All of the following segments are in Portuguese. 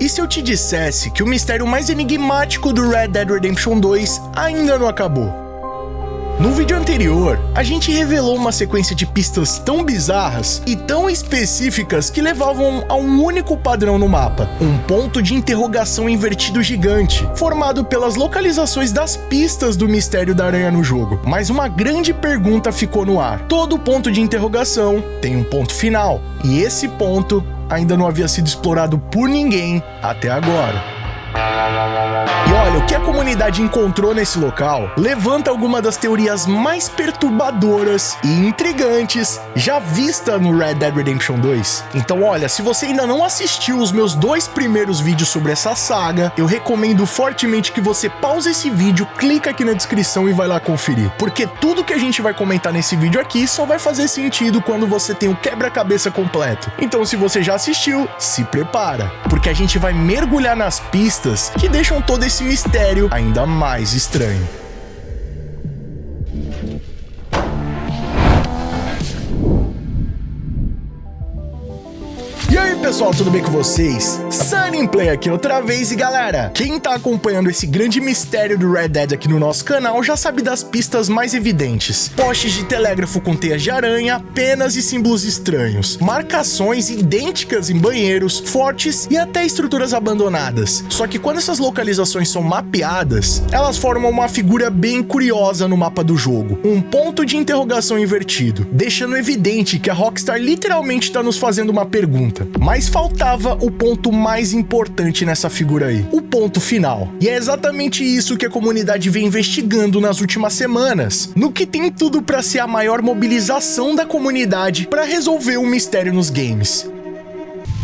E se eu te dissesse que o mistério mais enigmático do Red Dead Redemption 2 ainda não acabou? No vídeo anterior, a gente revelou uma sequência de pistas tão bizarras e tão específicas que levavam a um único padrão no mapa, um ponto de interrogação invertido gigante, formado pelas localizações das pistas do mistério da aranha no jogo. Mas uma grande pergunta ficou no ar. Todo ponto de interrogação tem um ponto final, e esse ponto ainda não havia sido explorado por ninguém até agora. E olha, o que a comunidade encontrou nesse local levanta alguma das teorias mais perturbadoras e intrigantes já vista no Red Dead Redemption 2. Então olha, se você ainda não assistiu os meus 2 primeiros vídeos sobre essa saga, eu recomendo fortemente que você pause esse vídeo, clica aqui na descrição e vai lá conferir. Porque tudo que a gente vai comentar nesse vídeo aqui só vai fazer sentido quando você tem o quebra-cabeça completo. Então se você já assistiu, se prepara, porque a gente vai mergulhar nas pistas que deixam todo esse mistério ainda mais estranho. E aí pessoal, tudo bem com vocês? Sunnyplay aqui outra vez e galera, quem tá acompanhando esse grande mistério do Red Dead aqui no nosso canal já sabe das pistas mais evidentes: postes de telégrafo com teias de aranha, penas e símbolos estranhos, marcações idênticas em banheiros, fortes e até estruturas abandonadas. Só que quando essas localizações são mapeadas, elas formam uma figura bem curiosa no mapa do jogo, um ponto de interrogação invertido, deixando evidente que a Rockstar literalmente tá nos fazendo uma pergunta. Mas faltava o ponto mais importante nessa figura aí, o ponto final. E é exatamente isso que a comunidade vem investigando nas últimas semanas, no que tem tudo para ser a maior mobilização da comunidade para resolver um mistério nos games.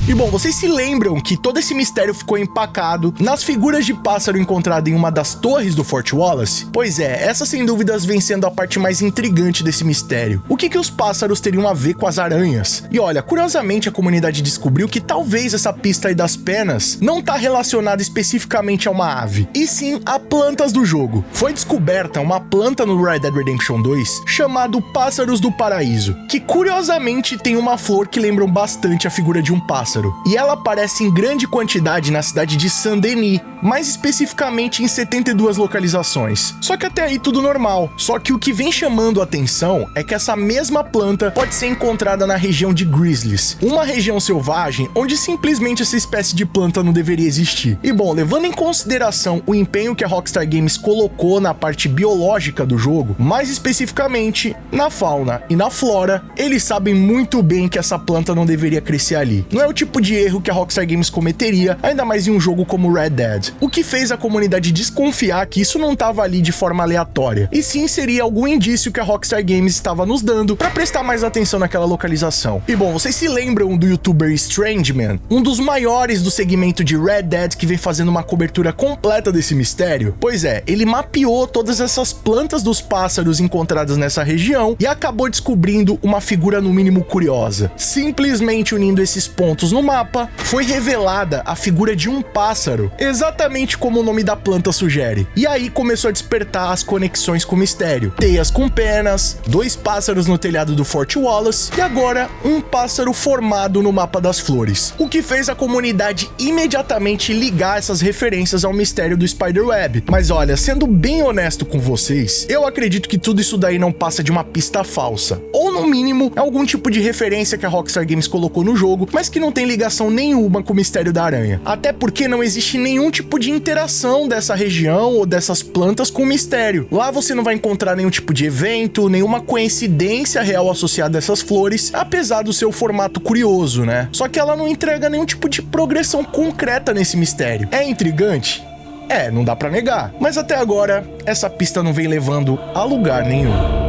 E bom, vocês se lembram que todo esse mistério ficou empacado nas figuras de pássaro encontrado em uma das torres do Fort Wallace? Pois é, essa sem dúvidas vem sendo a parte mais intrigante desse mistério. O que os pássaros teriam a ver com as aranhas? E olha, curiosamente a comunidade descobriu que talvez essa pista aí das penas não tá relacionada especificamente a uma ave, e sim a plantas do jogo. Foi descoberta uma planta no Red Dead Redemption 2 chamado Pássaros do Paraíso, que curiosamente tem uma flor que lembra bastante a figura de um pássaro. E ela aparece em grande quantidade na cidade de Saint-Denis, mais especificamente em 72 localizações. Só que até aí tudo normal. Só que o que vem chamando a atenção é que essa mesma planta pode ser encontrada na região de Grizzlies, uma região selvagem onde simplesmente essa espécie de planta não deveria existir. E bom, levando em consideração o empenho que a Rockstar Games colocou na parte biológica do jogo, mais especificamente na fauna e na flora, eles sabem muito bem que essa planta não deveria crescer ali. Não é o tipo de erro que a Rockstar Games cometeria, ainda mais em um jogo como Red Dead. O que fez a comunidade desconfiar que isso não estava ali de forma aleatória, e sim seria algum indício que a Rockstar Games estava nos dando para prestar mais atenção naquela localização. E bom, vocês se lembram do youtuber Strangeman, um dos maiores do segmento de Red Dead que vem fazendo uma cobertura completa desse mistério? Pois é, ele mapeou todas essas plantas dos pássaros encontradas nessa região e acabou descobrindo uma figura no mínimo curiosa. Simplesmente unindo esses pontos no mapa, foi revelada a figura de um pássaro, exatamente como o nome da planta sugere. E aí começou a despertar as conexões com o mistério. Teias com penas, 2 pássaros no telhado do Fort Wallace e agora um pássaro formado no mapa das flores. O que fez a comunidade imediatamente ligar essas referências ao mistério do Spiderweb. Mas olha, sendo bem honesto com vocês, eu acredito que tudo isso daí não passa de uma pista falsa. Ou no mínimo, algum tipo de referência que a Rockstar Games colocou no jogo, mas que não tem ligação nenhuma com o mistério da aranha. Até porque não existe nenhum tipo de interação dessa região ou dessas plantas com o mistério. Lá você não vai encontrar nenhum tipo de evento, nenhuma coincidência real associada a essas flores, apesar do seu formato curioso, né? Só que ela não entrega nenhum tipo de progressão concreta nesse mistério. É intrigante? É, não dá pra negar. Mas até agora, essa pista não vem levando a lugar nenhum.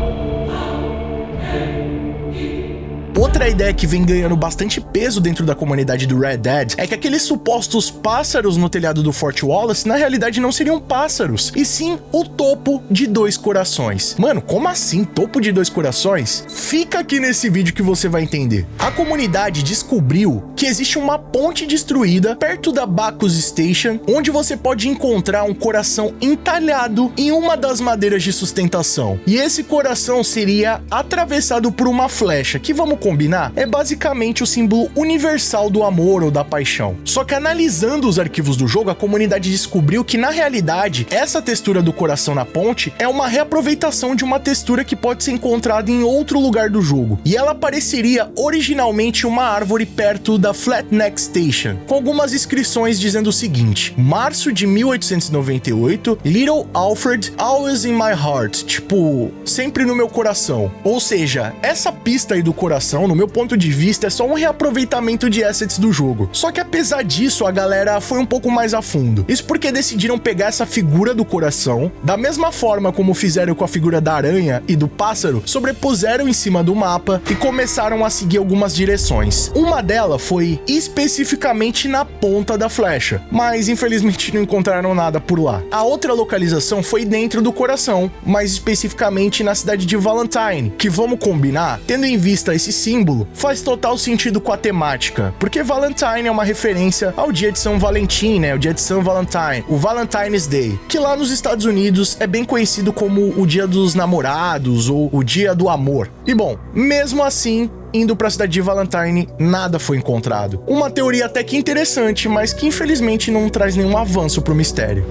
Outra ideia que vem ganhando bastante peso dentro da comunidade do Red Dead é que aqueles supostos pássaros no telhado do Fort Wallace na realidade não seriam pássaros, e sim o topo de 2 corações. Mano, como assim topo de 2 corações? Fica aqui nesse vídeo que você vai entender. A comunidade descobriu que existe uma ponte destruída perto da Bacchus Station, onde você pode encontrar um coração entalhado em uma das madeiras de sustentação. E esse coração seria atravessado por uma flecha, que vamos combinar, combinar? É basicamente o símbolo universal do amor ou da paixão. Só que analisando os arquivos do jogo, a comunidade descobriu que na realidade, essa textura do coração na ponte é uma reaproveitação de uma textura que pode ser encontrada em outro lugar do jogo. E ela pareceria originalmente uma árvore perto da Flatneck Station, com algumas inscrições dizendo o seguinte: março de 1898, Little Alfred, always in my heart, tipo, sempre no meu coração. Ou seja, essa pista aí do coração, no meu ponto de vista, é só um reaproveitamento de assets do jogo. Só que apesar disso, a galera foi um pouco mais a fundo. Isso porque decidiram pegar essa figura do coração, da mesma forma como fizeram com a figura da aranha e do pássaro, sobrepuseram em cima do mapa e começaram a seguir algumas direções. Uma delas foi especificamente na ponta da flecha, mas infelizmente não encontraram nada por lá. A outra localização foi dentro do coração, mais especificamente na cidade de Valentine, que, vamos combinar, tendo em vista esse símbolo, faz total sentido com a temática, porque Valentine é uma referência ao dia de São Valentim, né, o dia de São Valentine, o Valentine's Day, que lá nos Estados Unidos é bem conhecido como o dia dos namorados ou o dia do amor. E bom, mesmo assim, indo para a cidade de Valentine, nada foi encontrado. Uma teoria até que interessante, mas que infelizmente não traz nenhum avanço pro mistério.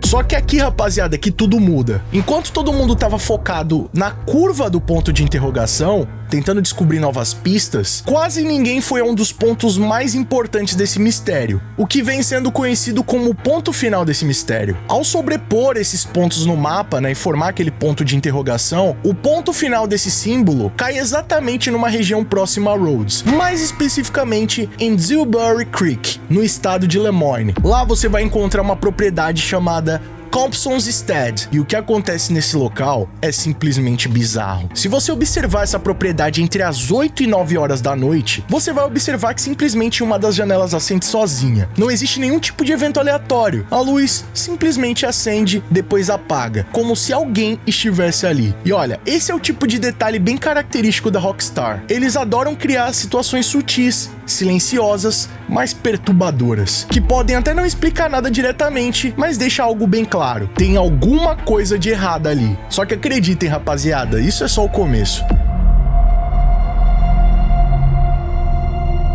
Só que aqui, rapaziada, que tudo muda. Enquanto todo mundo tava focado na curva do ponto de interrogação, tentando descobrir novas pistas, quase ninguém foi a um dos pontos mais importantes desse mistério, o que vem sendo conhecido como o ponto final desse mistério. Ao sobrepor esses pontos no mapa, né, e formar aquele ponto de interrogação, o ponto final desse símbolo cai exatamente numa região próxima a Rhodes, mais especificamente em Dillbury Creek, no estado de Lemoyne. Lá você vai encontrar uma propriedade chamada Compson's Stead, e o que acontece nesse local é simplesmente bizarro. Se você observar essa propriedade entre as 8 e 9 horas da noite, você vai observar que simplesmente uma das janelas acende sozinha. Não existe nenhum tipo de evento aleatório. A luz simplesmente acende, depois apaga, como se alguém estivesse ali. E olha, esse é o tipo de detalhe bem característico da Rockstar. Eles adoram criar situações sutis, silenciosas, mas perturbadoras, que podem até não explicar nada diretamente, mas deixa algo bem claro. Tem alguma coisa de errado ali. Só que acreditem, rapaziada, isso é só o começo.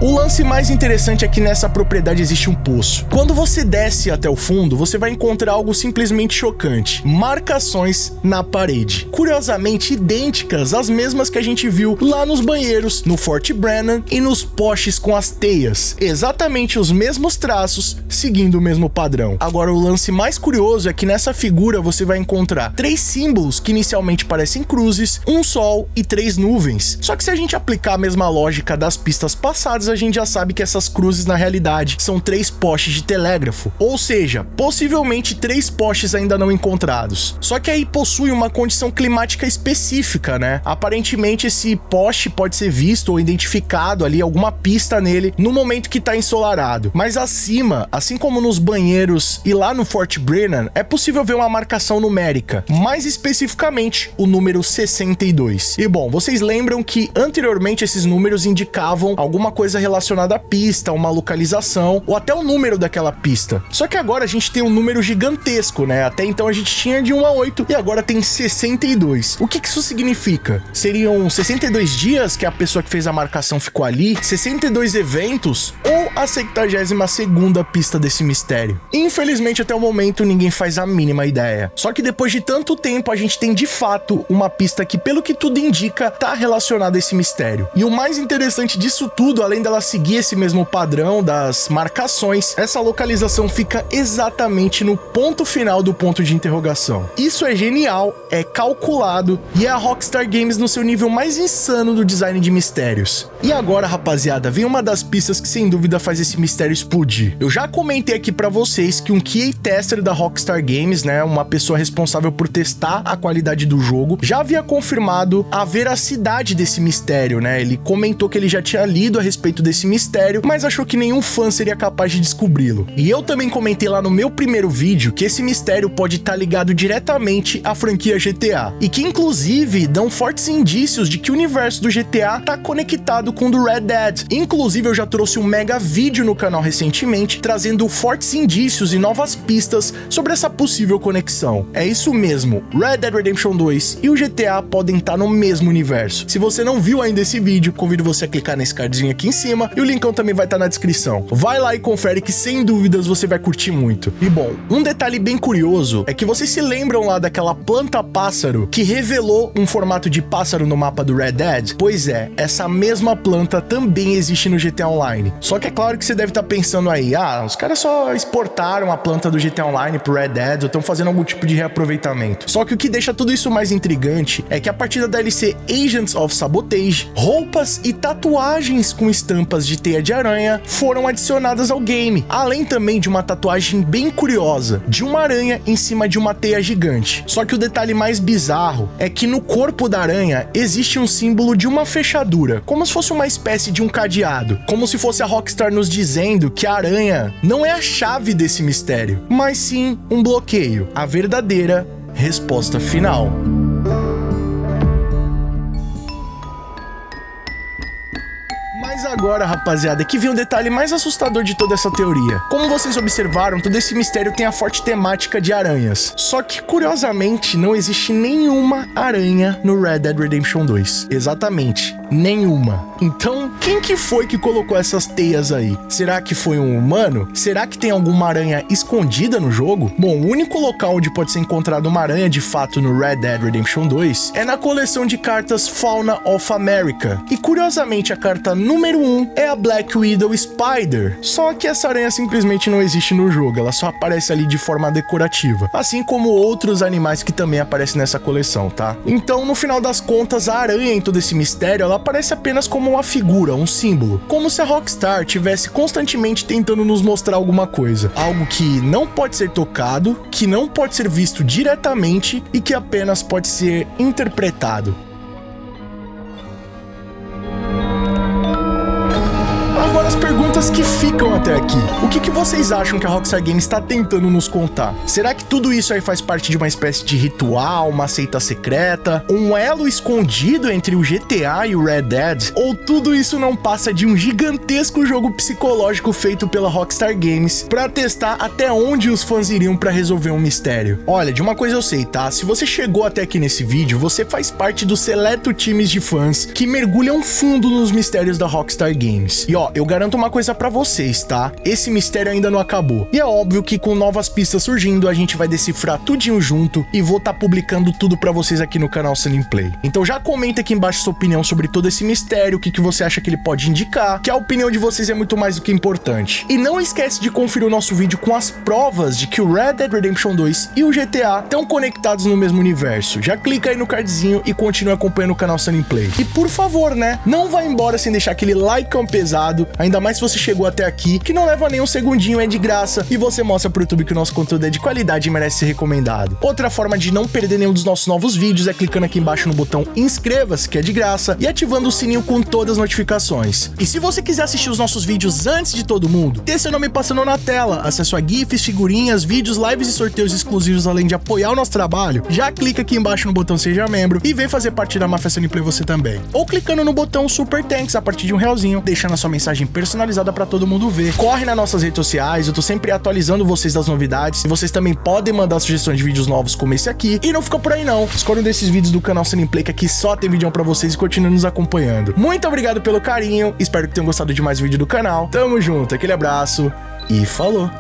O lance mais interessante é que nessa propriedade existe um poço. Quando você desce até o fundo, você vai encontrar algo simplesmente chocante: marcações na parede, curiosamente idênticas às mesmas que a gente viu lá nos banheiros, no Fort Brennan e nos postes com as teias. Exatamente os mesmos traços, seguindo o mesmo padrão. Agora, o lance mais curioso é que nessa figura você vai encontrar 3 símbolos que inicialmente parecem cruzes, um sol e 3 nuvens. Só que se a gente aplicar a mesma lógica das pistas passadas, a gente já sabe que essas cruzes na realidade são 3 postes de telégrafo, ou seja, possivelmente 3 postes ainda não encontrados. Só que aí possui uma condição climática específica, né? Aparentemente esse poste pode ser visto ou identificado ali, alguma pista nele, no momento que tá ensolarado. Mas acima, assim como nos banheiros e lá no Fort Brennan, é possível ver uma marcação numérica, mais especificamente o número 62. E bom, vocês lembram que anteriormente esses números indicavam alguma coisa relacionada à pista, uma localização ou até o número daquela pista. Só que agora a gente tem um número gigantesco, né? Até então a gente tinha de 1 a 8 e agora tem 62. O que isso significa? Seriam 62 dias que a pessoa que fez a marcação ficou ali? 62 eventos? Ou a 72ª pista desse mistério? Infelizmente até o momento ninguém faz a mínima ideia. Só que depois de tanto tempo a gente tem de fato uma pista que, pelo que tudo indica, tá relacionada a esse mistério. E o mais interessante disso tudo, além dela seguir esse mesmo padrão das marcações, essa localização fica exatamente no ponto final do ponto de interrogação. Isso é genial, é calculado e é a Rockstar Games no seu nível mais insano do design de mistérios. E agora, rapaziada, vem uma das pistas que sem dúvida faz esse mistério explodir. Eu já comentei aqui pra vocês que um QA tester da Rockstar Games, né, uma pessoa responsável por testar a qualidade do jogo, já havia confirmado a veracidade desse mistério, né? Ele comentou que ele já tinha lido a respeito respeito desse mistério, mas achou que nenhum fã seria capaz de descobri-lo. E eu também comentei lá no meu primeiro vídeo que esse mistério pode estar ligado diretamente à franquia GTA, e que inclusive dão fortes indícios de que o universo do GTA tá conectado com o do Red Dead. Inclusive eu já trouxe um mega vídeo no canal recentemente, trazendo fortes indícios e novas pistas sobre essa possível conexão. É isso mesmo, Red Dead Redemption 2 e o GTA podem estar no mesmo universo. Se você não viu ainda esse vídeo, convido você a clicar nesse cardzinho aqui em cima, e o linkão também vai estar na descrição. Vai lá e confere que sem dúvidas você vai curtir muito. E bom, um detalhe bem curioso é que vocês se lembram lá daquela planta-pássaro que revelou um formato de pássaro no mapa do Red Dead? Pois é, essa mesma planta também existe no GTA Online. Só que é claro que você deve estar pensando aí, os caras só exportaram a planta do GTA Online pro Red Dead ou estão fazendo algum tipo de reaproveitamento. Só que o que deixa tudo isso mais intrigante é que a partir da DLC Agents of Sabotage, roupas e tatuagens com estampas de teia de aranha foram adicionadas ao game, além também de uma tatuagem bem curiosa, de uma aranha em cima de uma teia gigante. Só que o detalhe mais bizarro é que no corpo da aranha existe um símbolo de uma fechadura, como se fosse uma espécie de um cadeado, como se fosse a Rockstar nos dizendo que a aranha não é a chave desse mistério, mas sim um bloqueio, a verdadeira resposta final. Mas agora, rapaziada, que vem um detalhe mais assustador de toda essa teoria. Como vocês observaram, todo esse mistério tem a forte temática de aranhas. Só que, curiosamente, não existe nenhuma aranha no Red Dead Redemption 2. Exatamente, nenhuma. Então, quem que foi que colocou essas teias aí? Será que foi um humano? Será que tem alguma aranha escondida no jogo? Bom, o único local onde pode ser encontrada uma aranha de fato no Red Dead Redemption 2 é na coleção de cartas Fauna of America. E, curiosamente, a carta número 1 é a Black Widow Spider. Só que essa aranha simplesmente não existe no jogo, ela só aparece ali de forma decorativa, assim como outros animais que também aparecem nessa coleção, tá? Então, no final das contas, a aranha em todo esse mistério, ela aparece apenas como uma figura, um símbolo, como se a Rockstar tivesse constantemente tentando nos mostrar alguma coisa, algo que não pode ser tocado, que não pode ser visto diretamente e que apenas pode ser interpretado. Agora as perguntas que ficam até aqui. O que vocês acham que a Rockstar Games está tentando nos contar? Será que tudo isso aí faz parte de uma espécie de ritual, uma seita secreta, um elo escondido entre o GTA e o Red Dead? Ou tudo isso não passa de um gigantesco jogo psicológico feito pela Rockstar Games para testar até onde os fãs iriam para resolver um mistério? Olha, de uma coisa eu sei, tá? Se você chegou até aqui nesse vídeo, você faz parte do seleto times de fãs que mergulham fundo nos mistérios da Rockstar Games. E ó, eu garanto uma coisa pra vocês, tá? Esse mistério ainda não acabou. E é óbvio que com novas pistas surgindo, a gente vai decifrar tudinho junto e vou estar publicando tudo pra vocês aqui no canal Sunny Play. Então já comenta aqui embaixo sua opinião sobre todo esse mistério, o que você acha que ele pode indicar, que a opinião de vocês é muito mais do que importante. E não esquece de conferir o nosso vídeo com as provas de que o Red Dead Redemption 2 e o GTA estão conectados no mesmo universo. Já clica aí no cardzinho e continue acompanhando o canal Sunny Play. E por favor, né? Não vá embora sem deixar aquele likeão pesado, ainda mais se você chegou até aqui, que não leva nem um segundinho, é de graça, e você mostra pro YouTube que o nosso conteúdo é de qualidade e merece ser recomendado. Outra forma de não perder nenhum dos nossos novos vídeos é clicando aqui embaixo no botão inscreva-se, que é de graça, e ativando o sininho com todas as notificações. E se você quiser assistir os nossos vídeos antes de todo mundo, ter seu nome passando na tela, acesso a GIFs, figurinhas, vídeos, lives e sorteios exclusivos, além de apoiar o nosso trabalho, já clica aqui embaixo no botão seja membro e vem fazer parte da Máfia Sunny Play você também. Ou clicando no botão Super Thanks a partir de R$1, deixando a sua mensagem personalizada pra todo mundo ver. Corre nas nossas redes sociais, eu tô sempre atualizando vocês das novidades, e vocês também podem mandar sugestões de vídeos novos como esse aqui, e não fica por aí não. Escolha um desses vídeos do canal Sunny Play, que aqui só tem vídeo pra vocês, e continue nos acompanhando. Muito obrigado pelo carinho, espero que tenham gostado de mais vídeo do canal. Tamo junto, aquele abraço e falou!